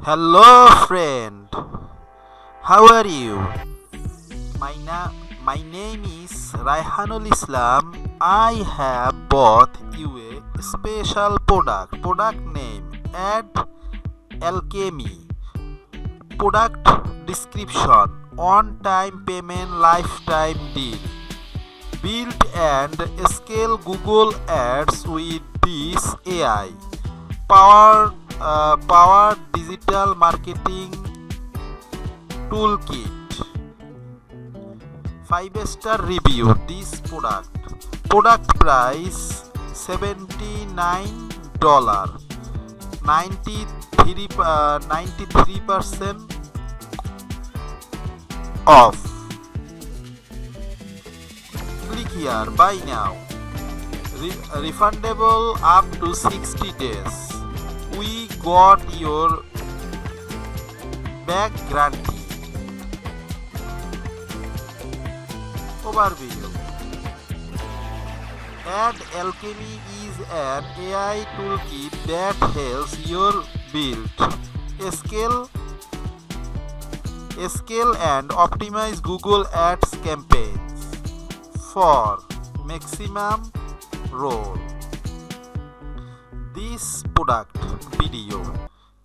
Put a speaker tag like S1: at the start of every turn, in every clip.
S1: Hello friend, how are you? My name is Raihanul Islam. I have bought you a special product name at Alchemy. Product description: on-time payment lifetime deal. Build and scale Google Ads with this AI powered digital marketing toolkit. 5-star review. This product price $79, 93% off. Click here, buy now. Refundable up to 60 days. We got your back guarantee. Overview. Ad Alchemy is an AI toolkit that helps you build, scale and optimize Google Ads campaigns for maximum ROI. This product video.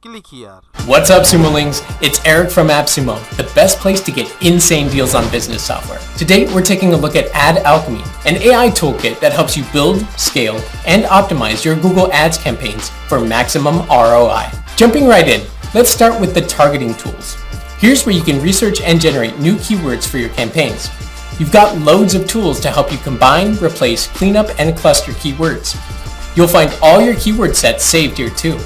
S1: Click here.
S2: What's up, Sumolings? It's Eric from Appsumo, the best place to get insane deals on business software. Today, we're taking a look at Ad Alchemy, an AI toolkit that helps you build, scale, and optimize your Google Ads campaigns for maximum ROI. Jumping right in, let's start with the targeting tools. Here's where you can research and generate new keywords for your campaigns. You've got loads of tools to help you combine, replace, clean up, and cluster keywords. You'll find all your keyword sets saved here too.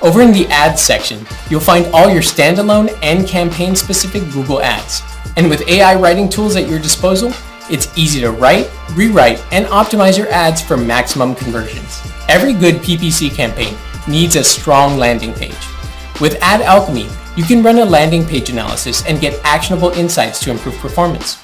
S2: Over in the ads section, you'll find all your standalone and campaign-specific Google ads. And with AI writing tools at your disposal, it's easy to write, rewrite, and optimize your ads for maximum conversions. Every good PPC campaign needs a strong landing page. With Ad Alchemy, you can run a landing page analysis and get actionable insights to improve performance.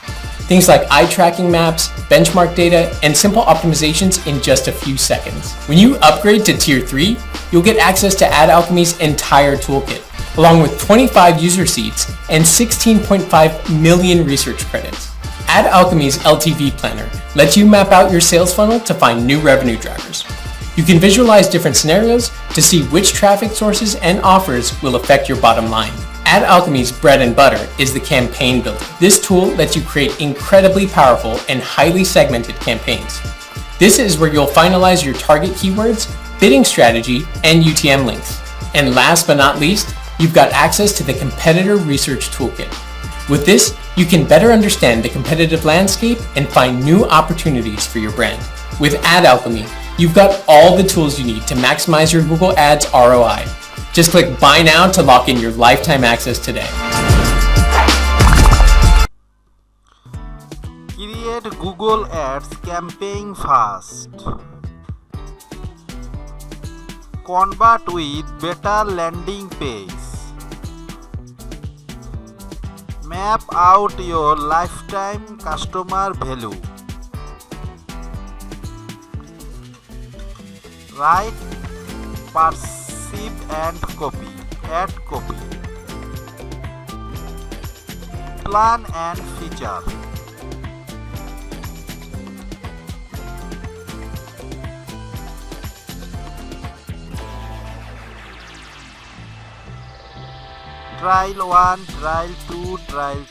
S2: Things like eye tracking maps, benchmark data, and simple optimizations in just a few seconds. When you upgrade to Tier 3, you'll get access to Ad Alchemy's entire toolkit, along with 25 user seats and 16.5 million research credits. Ad Alchemy's LTV planner lets you map out your sales funnel to find new revenue drivers. You can visualize different scenarios to see which traffic sources and offers will affect your bottom line. Ad Alchemy's bread and butter is the campaign builder. This tool lets you create incredibly powerful and highly segmented campaigns. This is where you'll finalize your target keywords, bidding strategy, and UTM links. And last but not least, you've got access to the competitor research toolkit. With this, you can better understand the competitive landscape and find new opportunities for your brand. With Ad Alchemy, you've got all the tools you need to maximize your Google Ads ROI. Just click buy now to lock in your lifetime access today.
S1: Create Google Ads campaign fast. Convert with better landing page. Map out your lifetime customer value. Write, perceive and copy. Add copy. Plan and feature. Trial 1, trial 2, trial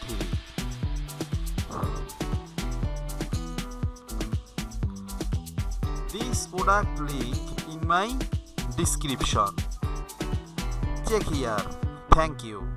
S1: 3. This product link in my description. Check here. Thank you.